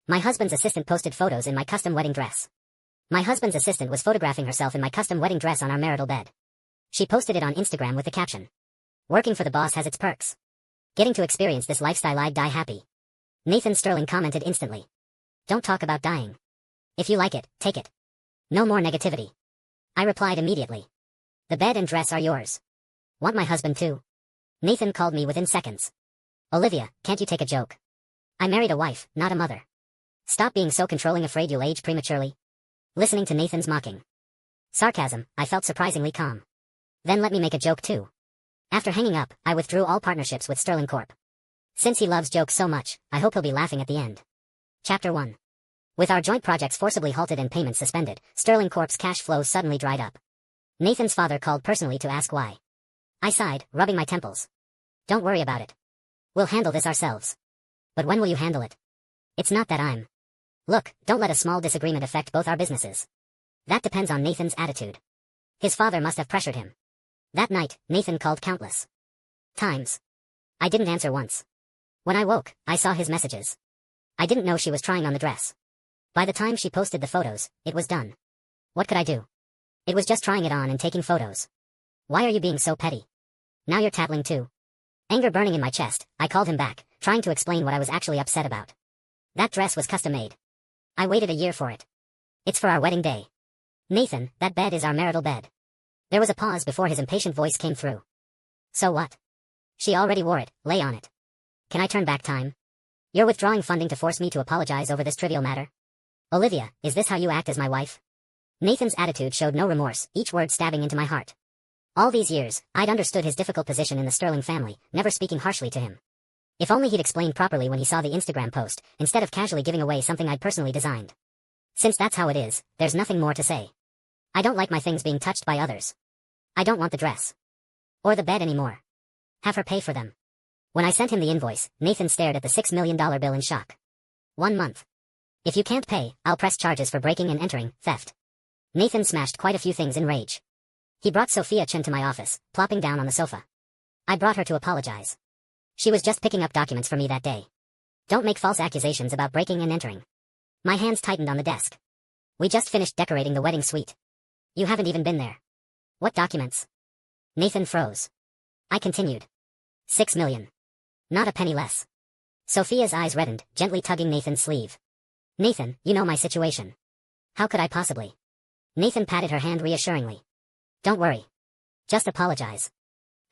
My husband's assistant posted photos in my custom wedding dress. My husband's assistant was photographing herself in my custom wedding dress on our marital bed. She posted it on Instagram with the caption, "Working for the boss has its perks. Getting to experience this lifestyle, I'd die happy." Nathan Sterling commented instantly, "Don't talk about dying. If you like it, take it. No more negativity." I replied immediately, "The bed and dress are yours. Want my husband too?" Nathan called me within seconds. "Olivia, can't you take a joke? I married a wife, not a mother. Stop being so controlling, afraid you'll age prematurely." Listening to Nathan's mocking sarcasm, I felt surprisingly calm. Then let me make a joke too. After hanging up, I withdrew all partnerships with Sterling Corp. Since he loves jokes so much, I hope he'll be laughing at the end. Chapter 1. With our joint projects forcibly halted and payments suspended, Sterling Corp's cash flows suddenly dried up. Nathan's father called personally to ask why. I sighed, rubbing my temples. "Don't worry about it. We'll handle this ourselves." "But when will you handle it?" "It's not that I'm..." "Look, don't let a small disagreement affect both our businesses." "That depends on Nathan's attitude. His father must have pressured him." That night, Nathan called countless times. I didn't answer once. When I woke, I saw his messages. I didn't know she was trying on the dress. By the time she posted the photos, it was done. What could I do? It was just trying it on and taking photos. "Why are you being so petty? Now you're tattling too." Anger burning in my chest, I called him back, trying to explain what I was actually upset about. "That dress was custom made. I waited a year for it. It's for our wedding day." "Nathan, that bed is our marital bed." There was a pause before his impatient voice came through. "So what? She already wore it, lay on it. Can I turn back time? You're withdrawing funding to force me to apologize over this trivial matter? Olivia, is this how you act as my wife?" Nathan's attitude showed no remorse, each word stabbing into my heart. All these years, I'd understood his difficult position in the Sterling family, never speaking harshly to him. If only he'd explained properly when he saw the Instagram post, instead of casually giving away something I'd personally designed. Since that's how it is, there's nothing more to say. I don't like my things being touched by others. I don't want the dress. Or the bed anymore. Have her pay for them. When I sent him the invoice, Nathan stared at the $6 million bill in shock. 1 month. "If you can't pay, I'll press charges for breaking and entering, theft." Nathan smashed quite a few things in rage. He brought Sophia Chen to my office, plopping down on the sofa. I brought her to apologize. She was just picking up documents for me that day. "Don't make false accusations about breaking and entering." My hands tightened on the desk. "We just finished decorating the wedding suite. You haven't even been there." "What documents?" Nathan froze. I continued. 6 million. Not a penny less. Sophia's eyes reddened, gently tugging Nathan's sleeve. "Nathan, you know my situation. How could I possibly?" Nathan patted her hand reassuringly. "Don't worry. Just apologize.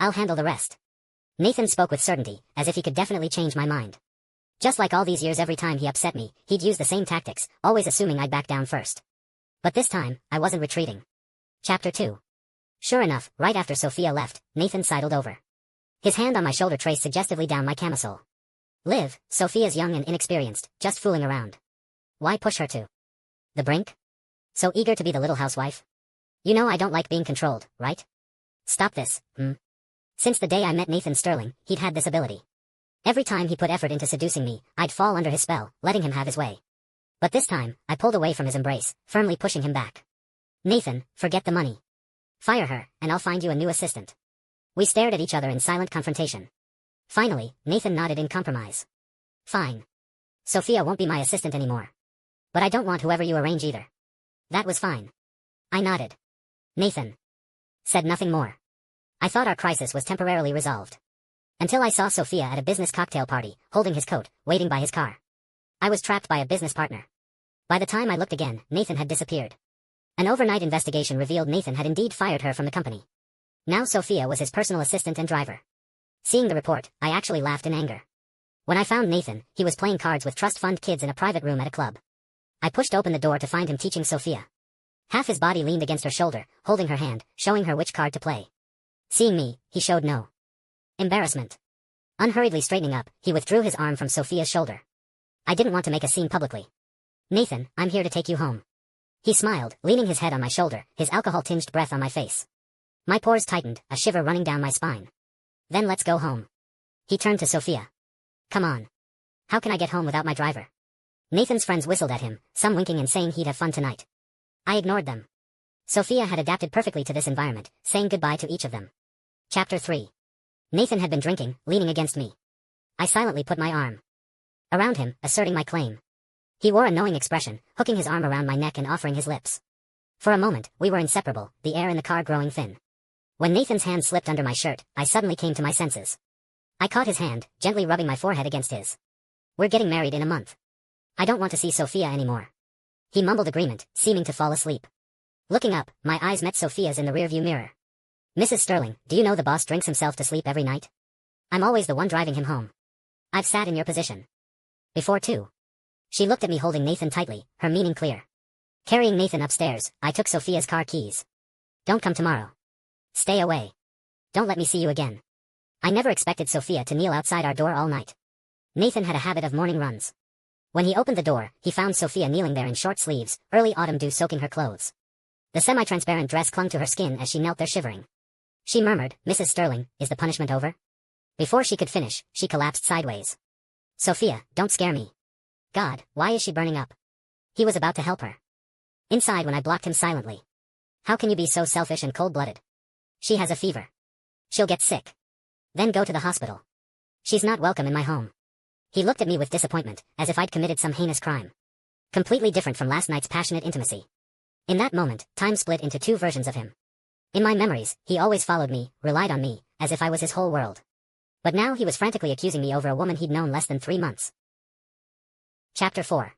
I'll handle the rest." Nathan spoke with certainty, as if he could definitely change my mind. Just like all these years, every time he upset me, he'd use the same tactics, always assuming I'd back down first. But this time, I wasn't retreating. Chapter 2. Sure enough, right after Sophia left, Nathan sidled over. His hand on my shoulder traced suggestively down my camisole. "Liv, Sophia's young and inexperienced, just fooling around. Why push her to the brink? So eager to be the little housewife? You know I don't like being controlled, right? Stop this, Since the day I met Nathan Sterling, he'd had this ability. Every time he put effort into seducing me, I'd fall under his spell, letting him have his way. But this time, I pulled away from his embrace, firmly pushing him back. "Nathan, forget the money. Fire her, and I'll find you a new assistant." We stared at each other in silent confrontation. Finally, Nathan nodded in compromise. "Fine. Sophia won't be my assistant anymore. But I don't want whoever you arrange either." That was fine. I nodded. Nathan said nothing more. I thought our crisis was temporarily resolved. Until I saw Sophia at a business cocktail party, holding his coat, waiting by his car. I was trapped by a business partner. By the time I looked again, Nathan had disappeared. An overnight investigation revealed Nathan had indeed fired her from the company. Now Sophia was his personal assistant and driver. Seeing the report, I actually laughed in anger. When I found Nathan, he was playing cards with trust fund kids in a private room at a club. I pushed open the door to find him teaching Sophia. Half his body leaned against her shoulder, holding her hand, showing her which card to play. Seeing me, he showed no embarrassment. Unhurriedly straightening up, he withdrew his arm from Sophia's shoulder. I didn't want to make a scene publicly. "Nathan, I'm here to take you home." He smiled, leaning his head on my shoulder, his alcohol-tinged breath on my face. My pores tightened, a shiver running down my spine. "Then let's go home." He turned to Sophia. "Come on. How can I get home without my driver?" Nathan's friends whistled at him, some winking and saying he'd have fun tonight. I ignored them. Sophia had adapted perfectly to this environment, saying goodbye to each of them. Chapter 3. Nathan had been drinking, leaning against me. I silently put my arm around him, asserting my claim. He wore a knowing expression, hooking his arm around my neck and offering his lips. For a moment, we were inseparable, the air in the car growing thin. When Nathan's hand slipped under my shirt, I suddenly came to my senses. I caught his hand, gently rubbing my forehead against his. We're getting married in a month. I don't want to see Sophia anymore. He mumbled agreement, seeming to fall asleep. Looking up, my eyes met Sophia's in the rearview mirror. Mrs. Sterling, do you know the boss drinks himself to sleep every night? I'm always the one driving him home. I've sat in your position. Before too. She looked at me holding Nathan tightly, her meaning clear. Carrying Nathan upstairs, I took Sophia's car keys. Don't come tomorrow. Stay away. Don't let me see you again. I never expected Sophia to kneel outside our door all night. Nathan had a habit of morning runs. When he opened the door, he found Sophia kneeling there in short sleeves, early autumn dew soaking her clothes. The semi-transparent dress clung to her skin as she knelt there shivering. She murmured, Mrs. Sterling, is the punishment over? Before she could finish, she collapsed sideways. Sophia, don't scare me. God, why is she burning up? He was about to help her. Inside when I blocked him silently. How can you be so selfish and cold-blooded? She has a fever. She'll get sick. Then go to the hospital. She's not welcome in my home. He looked at me with disappointment, as if I'd committed some heinous crime. Completely different from last night's passionate intimacy. In that moment, time split into two versions of him. In my memories, he always followed me, relied on me, as if I was his whole world. But now he was frantically accusing me over a woman he'd known less than 3 months. Chapter 4.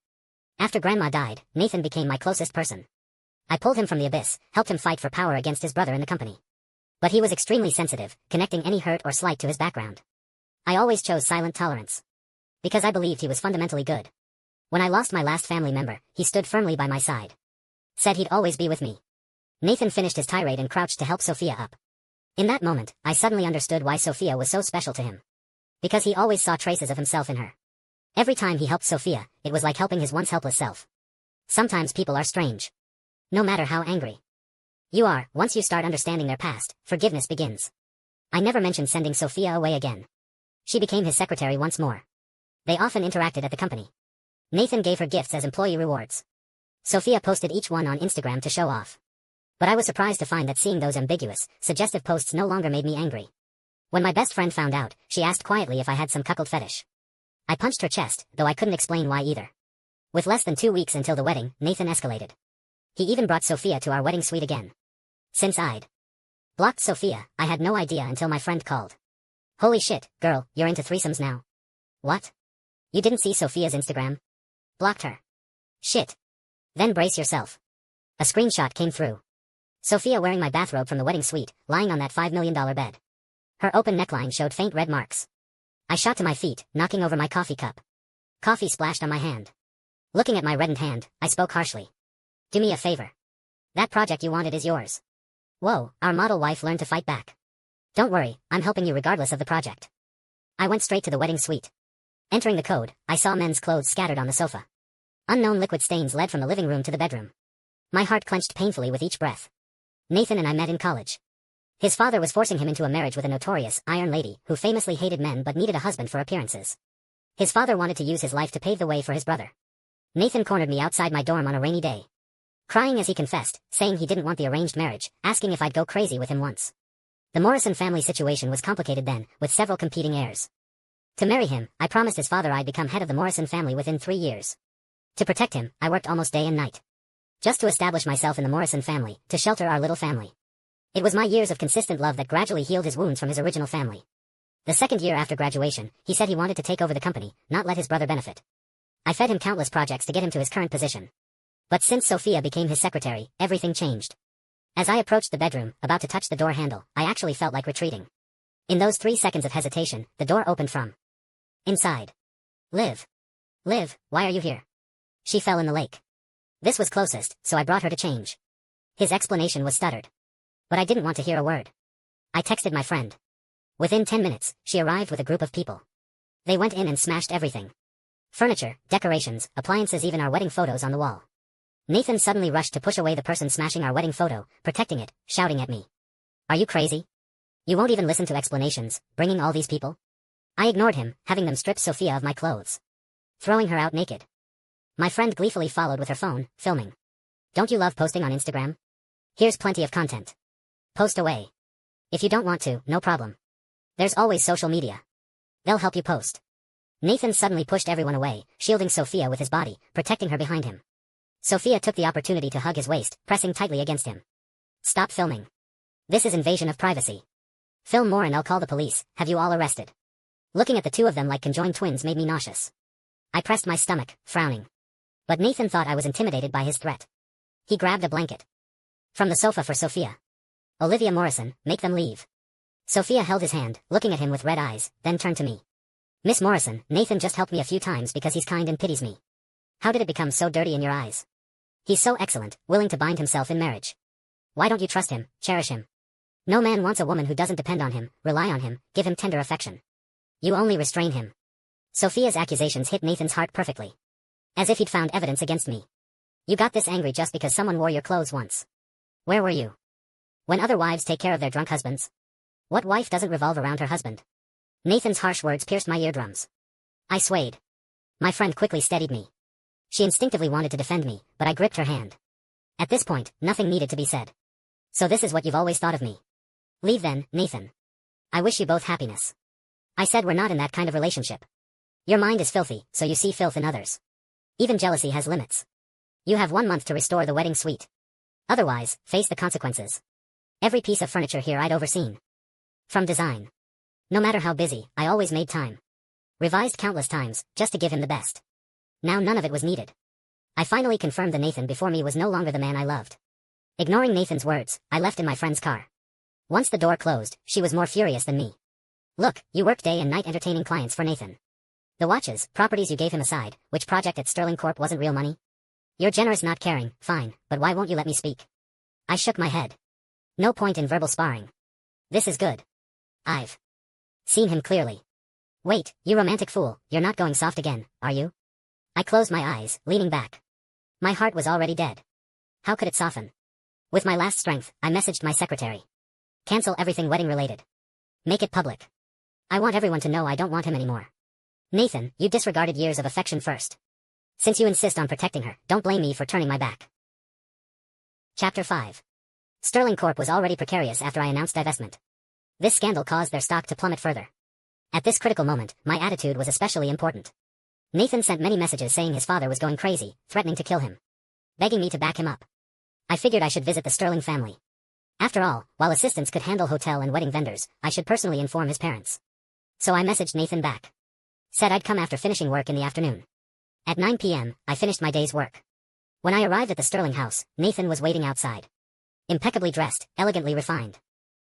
After Grandma died, Nathan became my closest person. I pulled him from the abyss, helped him fight for power against his brother in the company. But he was extremely sensitive, connecting any hurt or slight to his background. I always chose silent tolerance. Because I believed he was fundamentally good. When I lost my last family member, he stood firmly by my side. Said he'd always be with me. Nathan finished his tirade and crouched to help Sophia up. In that moment, I suddenly understood why Sophia was so special to him. Because he always saw traces of himself in her. Every time he helped Sophia, it was like helping his once helpless self. Sometimes people are strange. No matter how angry you are, once you start understanding their past, forgiveness begins. I never mentioned sending Sophia away again. She became his secretary once more. They often interacted at the company. Nathan gave her gifts as employee rewards. Sophia posted each one on Instagram to show off. But I was surprised to find that seeing those ambiguous, suggestive posts no longer made me angry. When my best friend found out, she asked quietly if I had some cuckold fetish. I punched her chest, though I couldn't explain why either. With less than 2 weeks until the wedding, Nathan escalated. He even brought Sophia to our wedding suite again. Since I'd blocked Sophia, I had no idea until my friend called. Holy shit, girl, you're into threesomes now. What? You didn't see Sophia's Instagram? Blocked her. Shit. Then brace yourself. A screenshot came through. Sophia wearing my bathrobe from the wedding suite, lying on that $5 million bed. Her open neckline showed faint red marks. I shot to my feet, knocking over my coffee cup. Coffee splashed on my hand. Looking at my reddened hand, I spoke harshly. Do me a favor. That project you wanted is yours. Whoa, our model wife learned to fight back. Don't worry, I'm helping you regardless of the project. I went straight to the wedding suite. Entering the code, I saw men's clothes scattered on the sofa. Unknown liquid stains led from the living room to the bedroom. My heart clenched painfully with each breath. Nathan and I met in college. His father was forcing him into a marriage with a notorious iron lady who famously hated men but needed a husband for appearances. His father wanted to use his life to pave the way for his brother. Nathan cornered me outside my dorm on a rainy day. Crying as he confessed, saying he didn't want the arranged marriage, asking if I'd go crazy with him once. The Morrison family situation was complicated then, with several competing heirs. To marry him, I promised his father I'd become head of the Morrison family within 3 years. To protect him, I worked almost day and night. Just to establish myself in the Morrison family, to shelter our little family. It was my years of consistent love that gradually healed his wounds from his original family. The second year after graduation, he said he wanted to take over the company, not let his brother benefit. I fed him countless projects to get him to his current position. But since Sophia became his secretary, everything changed. As I approached the bedroom, about to touch the door handle, I actually felt like retreating. In those 3 seconds of hesitation, the door opened from inside. Liv, why are you here? She fell in the lake. This was closest, so I brought her to change. His explanation was stuttered. But I didn't want to hear a word. I texted my friend. Within 10 minutes, she arrived with a group of people. They went in and smashed everything. Furniture, decorations, appliances, even our wedding photos on the wall. Nathan suddenly rushed to push away the person smashing our wedding photo, protecting it, shouting at me. Are you crazy? You won't even listen to explanations, bringing all these people? I ignored him, having them strip Sophia of my clothes. Throwing her out naked. My friend gleefully followed with her phone, filming. Don't you love posting on Instagram? Here's plenty of content. Post away. If you don't want to, no problem. There's always social media. They'll help you post. Nathan suddenly pushed everyone away, shielding Sophia with his body, protecting her behind him. Sophia took the opportunity to hug his waist, pressing tightly against him. Stop filming. This is invasion of privacy. Film more and I'll call the police, have you all arrested. Looking at the two of them like conjoined twins made me nauseous. I pressed my stomach, frowning. But Nathan thought I was intimidated by his threat. He grabbed a blanket from the sofa for Sophia. Olivia Morrison, make them leave. Sophia held his hand, looking at him with red eyes, then turned to me. Miss Morrison, Nathan just helped me a few times because he's kind and pities me. How did it become so dirty in your eyes? He's so excellent, willing to bind himself in marriage. Why don't you trust him, cherish him? No man wants a woman who doesn't depend on him, rely on him, give him tender affection. You only restrain him. Sophia's accusations hit Nathan's heart perfectly. As if he'd found evidence against me. You got this angry just because someone wore your clothes once. Where were you when other wives take care of their drunk husbands? What wife doesn't revolve around her husband? Nathan's harsh words pierced my eardrums. I swayed. My friend quickly steadied me. She instinctively wanted to defend me, but I gripped her hand. At this point, nothing needed to be said. So this is what you've always thought of me. Leave then, Nathan. I wish you both happiness. I said we're not in that kind of relationship. Your mind is filthy, so you see filth in others. Even jealousy has limits. You have 1 month to restore the wedding suite. Otherwise, face the consequences. Every piece of furniture here I'd overseen. From design. No matter how busy, I always made time. Revised countless times, just to give him the best. Now none of it was needed. I finally confirmed that Nathan before me was no longer the man I loved. Ignoring Nathan's words, I left in my friend's car. Once the door closed, she was more furious than me. Look, you work day and night entertaining clients for Nathan. The watches, properties you gave him aside, which project at Sterling Corp wasn't real money? You're generous not caring, fine, but why won't you let me speak? I shook my head. No point in verbal sparring. This is good. I've seen him clearly. Wait, you romantic fool, you're not going soft again, are you? I closed my eyes, leaning back. My heart was already dead. How could it soften? With my last strength, I messaged my secretary. Cancel everything wedding related. Make it public. I want everyone to know I don't want him anymore. Nathan, you disregarded years of affection first. Since you insist on protecting her, don't blame me for turning my back. Chapter 5. Sterling Corp was already precarious after I announced divestment. This scandal caused their stock to plummet further. At this critical moment, my attitude was especially important. Nathan sent many messages saying his father was going crazy, threatening to kill him. Begging me to back him up. I figured I should visit the Sterling family. After all, while assistants could handle hotel and wedding vendors, I should personally inform his parents. So I messaged Nathan back. Said I'd come after finishing work in the afternoon. At 9 p.m., I finished my day's work. When I arrived at the Sterling house, Nathan was waiting outside. Impeccably dressed, elegantly refined.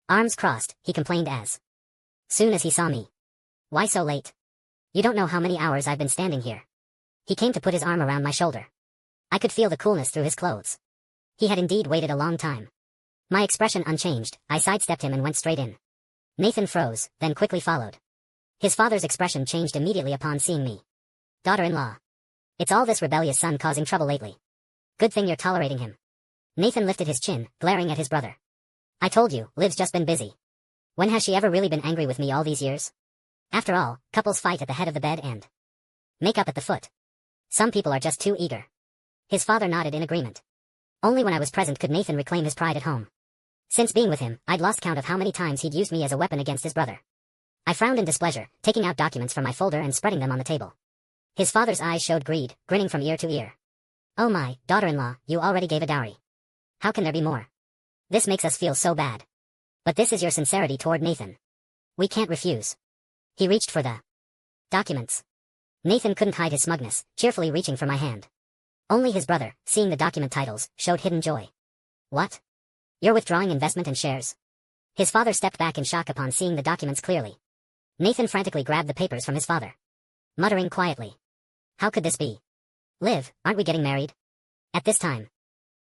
Arms crossed, he complained as soon as he saw me. Why so late? You don't know how many hours I've been standing here. He came to put his arm around my shoulder. I could feel the coolness through his clothes. He had indeed waited a long time. My expression unchanged, I sidestepped him and went straight in. Nathan froze, then quickly followed. His father's expression changed immediately upon seeing me. Daughter-in-law. It's all this rebellious son causing trouble lately. Good thing you're tolerating him. Nathan lifted his chin, glaring at his brother. I told you, Liv's just been busy. When has she ever really been angry with me all these years? After all, couples fight at the head of the bed and make up at the foot. Some people are just too eager. His father nodded in agreement. Only when I was present could Nathan reclaim his pride at home. Since being with him, I'd lost count of how many times he'd used me as a weapon against his brother. I frowned in displeasure, taking out documents from my folder and spreading them on the table. His father's eyes showed greed, grinning from ear to ear. Oh my, daughter-in-law, you already gave a dowry. How can there be more? This makes us feel so bad. But this is your sincerity toward Nathan. We can't refuse. He reached for the documents. Nathan couldn't hide his smugness, cheerfully reaching for my hand. Only his brother, seeing the document titles, showed hidden joy. What? You're withdrawing investment and shares? His father stepped back in shock upon seeing the documents clearly. Nathan frantically grabbed the papers from his father. Muttering quietly. How could this be? Liv, aren't we getting married? At this time.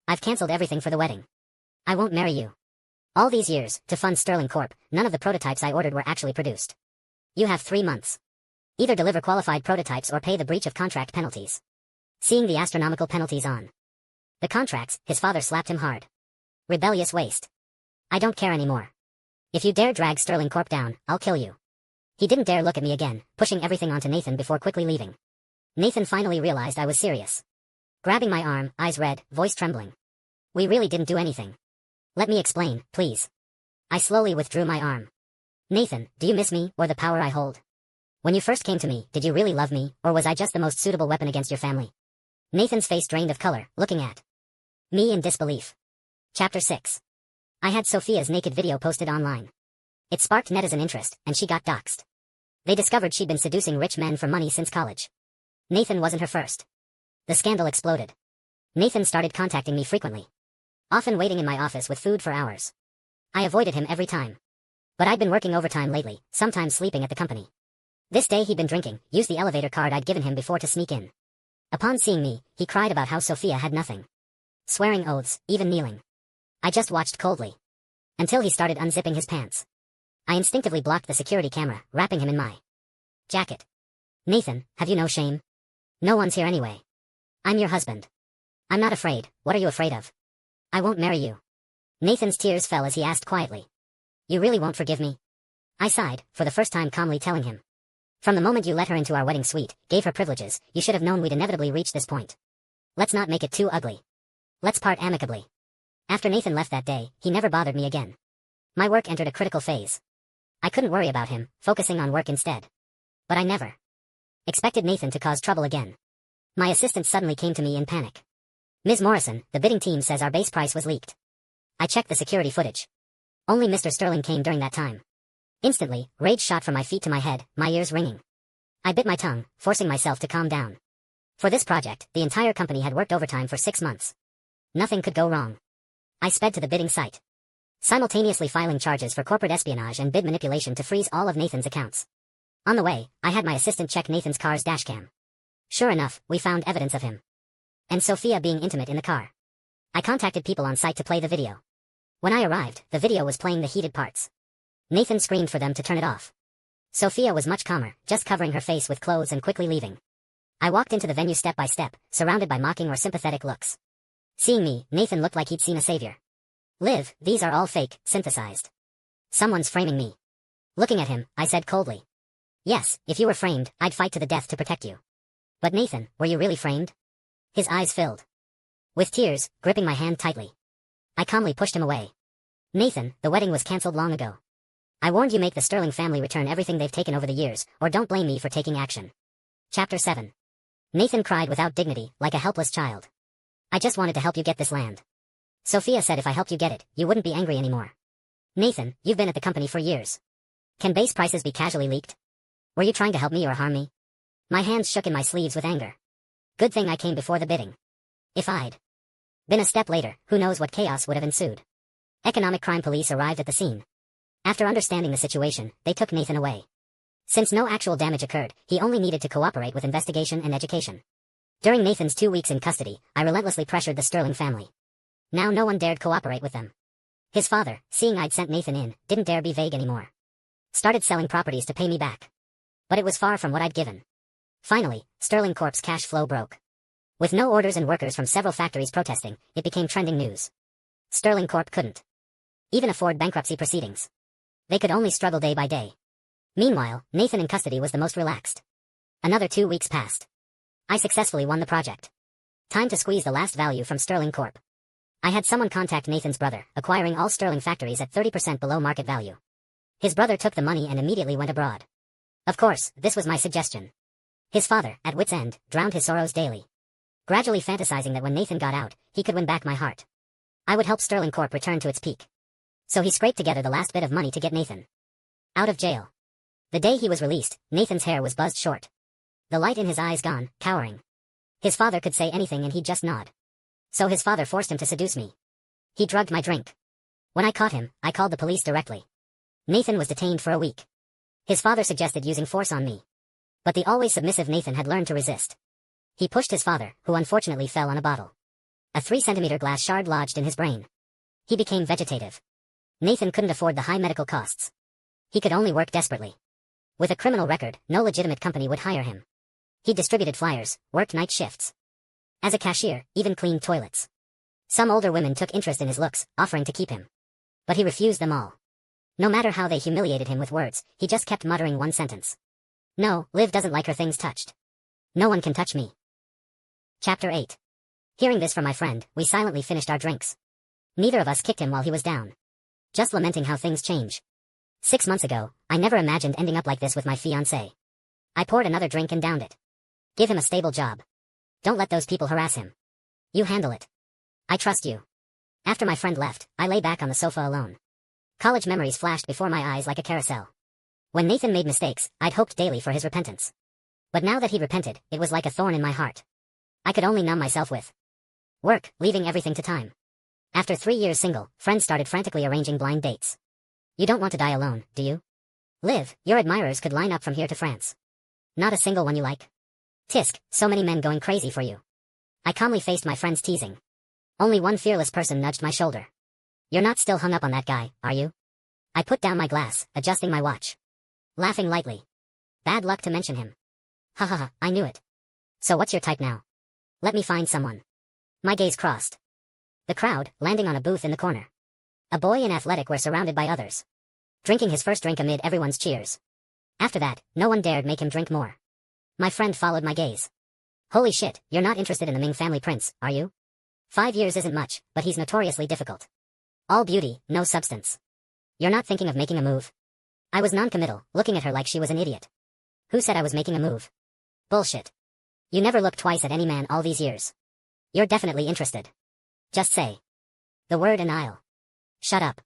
I've cancelled everything for the wedding. I won't marry you. All these years, to fund Sterling Corp, none of the prototypes I ordered were actually produced. You have 3 months. Either deliver qualified prototypes or pay the breach of contract penalties. Seeing the astronomical penalties on the contracts, his father slapped him hard. Rebellious waste. I don't care anymore. If you dare drag Sterling Corp down, I'll kill you. He didn't dare look at me again, pushing everything onto Nathan before quickly leaving. Nathan finally realized I was serious. Grabbing my arm, eyes red, voice trembling. We really didn't do anything. Let me explain, please. I slowly withdrew my arm. Nathan, do you miss me, or the power I hold? When you first came to me, did you really love me, or was I just the most suitable weapon against your family? Nathan's face drained of color, looking at me in disbelief. Chapter 6. I had Sophia's naked video posted online. It sparked netizen interest, and she got doxxed. They discovered she'd been seducing rich men for money since college. Nathan wasn't her first. The scandal exploded. Nathan started contacting me frequently, often waiting in my office with food for hours. I avoided him every time. But I'd been working overtime lately, sometimes sleeping at the company. This day he'd been drinking, used the elevator card I'd given him before to sneak in. Upon seeing me, he cried about how Sophia had nothing. Swearing oaths, even kneeling. I just watched coldly. Until he started unzipping his pants. I instinctively blocked the security camera, wrapping him in my jacket. Nathan, have you no shame? No one's here anyway. I'm your husband. I'm not afraid. What are you afraid of? I won't marry you. Nathan's tears fell as he asked quietly. You really won't forgive me? I sighed, for the first time calmly telling him. From the moment you let her into our wedding suite, gave her privileges, you should have known we'd inevitably reach this point. Let's not make it too ugly. Let's part amicably. After Nathan left that day, he never bothered me again. My work entered a critical phase. I couldn't worry about him, focusing on work instead. But I never expected Nathan to cause trouble again. My assistant suddenly came to me in panic. Ms. Morrison, the bidding team says our base price was leaked. I checked the security footage. Only Mr. Sterling came during that time. Instantly, rage shot from my feet to my head, my ears ringing. I bit my tongue, forcing myself to calm down. For this project, the entire company had worked overtime for 6 months. Nothing could go wrong. I sped to the bidding site, simultaneously filing charges for corporate espionage and bid manipulation to freeze all of Nathan's accounts. On the way, I had my assistant check Nathan's car's dashcam. Sure enough, we found evidence of him and Sophia being intimate in the car. I contacted people on site to play the video. When I arrived, the video was playing the heated parts. Nathan screamed for them to turn it off. Sophia was much calmer, just covering her face with clothes and quickly leaving. I walked into the venue step by step, surrounded by mocking or sympathetic looks. Seeing me, Nathan looked like he'd seen a savior. Liv, these are all fake, synthesized. Someone's framing me. Looking at him, I said coldly. Yes, if you were framed, I'd fight to the death to protect you. But Nathan, were you really framed? His eyes filled with tears, gripping my hand tightly. I calmly pushed him away. Nathan, the wedding was cancelled long ago. I warned you, make the Sterling family return everything they've taken over the years, or don't blame me for taking action. Chapter 7. Nathan cried without dignity, like a helpless child. I just wanted to help you get this land. Sophia said if I helped you get it, you wouldn't be angry anymore. Nathan, you've been at the company for years. Can base prices be casually leaked? Were you trying to help me or harm me? My hands shook in my sleeves with anger. Good thing I came before the bidding. If I'd been a step later, who knows what chaos would have ensued. Economic crime police arrived at the scene. After understanding the situation, they took Nathan away. Since no actual damage occurred, he only needed to cooperate with investigation and education. During Nathan's 2 weeks in custody, I relentlessly pressured the Sterling family. Now no one dared cooperate with them. His father, seeing I'd sent Nathan in, didn't dare be vague anymore. Started selling properties to pay me back. But it was far from what I'd given. Finally, Sterling Corp's cash flow broke. With no orders and workers from several factories protesting, it became trending news. Sterling Corp couldn't even afford bankruptcy proceedings. They could only struggle day by day. Meanwhile, Nathan in custody was the most relaxed. Another 2 weeks passed. I successfully won the project. Time to squeeze the last value from Sterling Corp. I had someone contact Nathan's brother, acquiring all Sterling factories at 30% below market value. His brother took the money and immediately went abroad. Of course, this was my suggestion. His father, at wit's end, drowned his sorrows daily, gradually fantasizing that when Nathan got out, he could win back my heart. I would help Sterling Corp return to its peak. So he scraped together the last bit of money to get Nathan out of jail. The day he was released, Nathan's hair was buzzed short. The light in his eyes gone, cowering. His father could say anything and he'd just nod. So his father forced him to seduce me. He drugged my drink. When I caught him, I called the police directly. Nathan was detained for a week. His father suggested using force on me. But the always submissive Nathan had learned to resist. He pushed his father, who unfortunately fell on a bottle. A 3-centimeter glass shard lodged in his brain. He became vegetative. Nathan couldn't afford the high medical costs. He could only work desperately. With a criminal record, no legitimate company would hire him. He distributed flyers, worked night shifts. As a cashier, even cleaned toilets. Some older women took interest in his looks, offering to keep him. But he refused them all. No matter how they humiliated him with words, he just kept muttering one sentence. No, Liv doesn't like her things touched. No one can touch me. Chapter 8. Hearing this from my friend, we silently finished our drinks. Neither of us kicked him while he was down. Just lamenting how things change. 6 months ago, I never imagined ending up like this with my fiancé. I poured another drink and downed it. Give him a stable job. Don't let those people harass him. You handle it. I trust you. After my friend left, I lay back on the sofa alone. College memories flashed before my eyes like a carousel. When Nathan made mistakes, I'd hoped daily for his repentance. But now that he repented, it was like a thorn in my heart. I could only numb myself with work, leaving everything to time. After 3 years single, friends started frantically arranging blind dates. You don't want to die alone, do you? Liv, your admirers could line up from here to France. Not a single one you like? Tisk, so many men going crazy for you. I calmly faced my friends' teasing. Only one fearless person nudged my shoulder. You're not still hung up on that guy, are you? I put down my glass, adjusting my watch. Laughing lightly. Bad luck to mention him. Ha ha ha, I knew it. So what's your type now? Let me find someone. My gaze crossed the crowd, landing on a booth in the corner. A boy in athletic were surrounded by others, drinking his first drink amid everyone's cheers. After that, no one dared make him drink more. My friend followed my gaze. Holy shit, you're not interested in the Ming family prince, are you? 5 years isn't much, but he's notoriously difficult. All beauty, no substance. You're not thinking of making a move? I was non-committal, looking at her like she was an idiot. Who said I was making a move? Bullshit. You never looked twice at any man all these years. You're definitely interested. Just say the word and I'll shut up.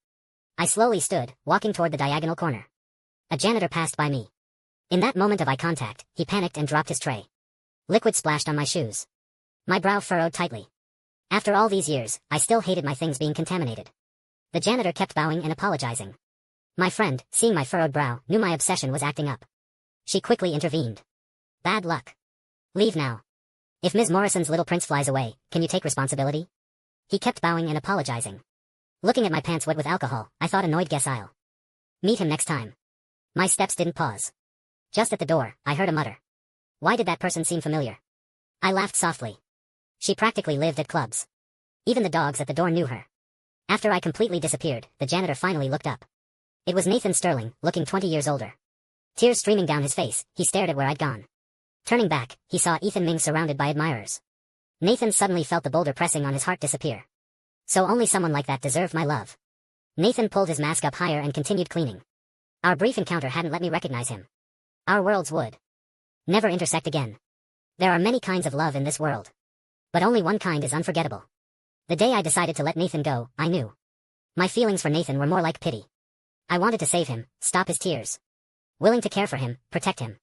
I slowly stood, walking toward the diagonal corner. A janitor passed by me. In that moment of eye contact, he panicked and dropped his tray. Liquid splashed on my shoes. My brow furrowed tightly. After all these years, I still hated my things being contaminated. The janitor kept bowing and apologizing. My friend, seeing my furrowed brow, knew my obsession was acting up. She quickly intervened. Bad luck. Leave now. If Ms. Morrison's little prince flies away, can you take responsibility? He kept bowing and apologizing. Looking at my pants wet with alcohol, I thought annoyed guess I'll meet him next time. My steps didn't pause. Just at the door, I heard a mutter. Why did that person seem familiar? I laughed softly. She practically lived at clubs. Even the dogs at the door knew her. After I completely disappeared, the janitor finally looked up. It was Nathan Sterling, looking 20 years older. Tears streaming down his face, he stared at where I'd gone. Turning back, he saw Ethan Ming surrounded by admirers. Nathan suddenly felt the boulder pressing on his heart disappear. So only someone like that deserved my love. Nathan pulled his mask up higher and continued cleaning. Our brief encounter hadn't let me recognize him. Our worlds would never intersect again. There are many kinds of love in this world. But only one kind is unforgettable. The day I decided to let Nathan go, I knew. My feelings for Nathan were more like pity. I wanted to save him, stop his tears. Willing to care for him, protect him.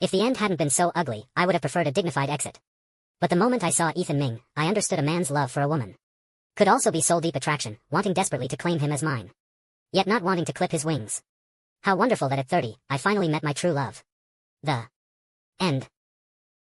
If the end hadn't been so ugly, I would have preferred a dignified exit. But the moment I saw Ethan Ming, I understood a man's love for a woman could also be soul-deep attraction, wanting desperately to claim him as mine. Yet not wanting to clip his wings. How wonderful that at 30, I finally met my true love. The end.